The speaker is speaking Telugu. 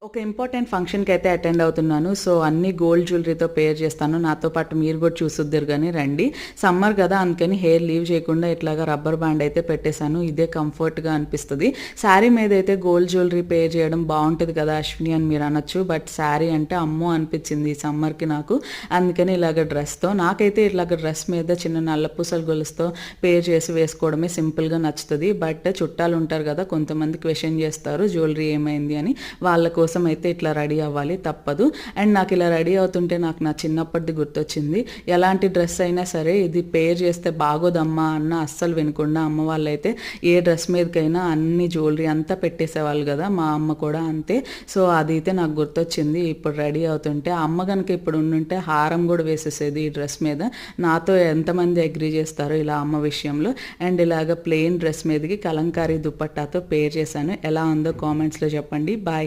ఒక ఇంపార్టెంట్ ఫంక్షన్‌కి అయితే అటెండ్ అవుతున్నాను. సో, అన్నీ గోల్డ్ జ్యువెలరీతో పేర్ చేస్తాను. నాతో పాటు మీరు కూడా చూసుద్దురు గాని రండి. సమ్మర్ కదా! అందుకని హెయిర్ లీవ్ చేయకుండా ఇట్లాగా రబ్బర్ బ్యాండ్ అయితే పెట్టేశాను. ఇదే కంఫర్ట్‌గా అనిపిస్తది. శారీ మీదైతే గోల్డ్ జ్యువెలరీ పేర్ చేయడం బావుంటది కదా! అశ్విని అని మీరు అనొచ్చు. బట్ శారీ అంటే అమ్మో అనిపించింది ఈ సమ్మర్‌కి నాకు. అందుకని ఇలాగ డ్రెస్‌తో నాకైతే ఇట్లాగ డ్రెస్ మీద చిన్న నల్ల పూసల గొలుసుతో పేర్ చేసి వేసుకోవడమే సింపుల్‌గా నచ్చుతది. బట్ చుట్టాలు ఉంటారు కదా! కొంతమంది క్వెషన్ చేస్తారు జ్యువెలరీ ఏమైంది అని. వాళ్ళ కోసం అయితే ఇట్లా రెడీ అవ్వాలి తప్పదు. అండ్ నాకు ఇలా రెడీ అవుతుంటే నాకు నా చిన్నప్పటిది గుర్తొచ్చింది. ఎలాంటి డ్రెస్ అయినా సరే ఇది పేర్ చేస్తే బాగోదమ్మా అన్న అస్సలు వినకుండా అమ్మ వాళ్ళైతే ఏ డ్రెస్ మీదకైనా అన్ని జ్యువెలరీ అంతా పెట్టేసేవాళ్ళు కదా! మా అమ్మ కూడా అంతే. సో, అదైతే నాకు గుర్తొచ్చింది. ఇప్పుడు రెడీ అవుతుంటే అమ్మ గనుక ఇప్పుడు ఉండుంటే హారం కూడా వేసేసేది ఈ డ్రెస్ మీద. నాతో ఎంతమంది అగ్రీ చేస్తారో ఇలా అమ్మ విషయంలో. అండ్ ఇలాగ ప్లెయిన్ డ్రెస్ మీదకి కలంకారీ దుపట్టాతో పేర్ చేశాను. ఎలా ఉందో కామెంట్స్‌లో చెప్పండి. బాయ్.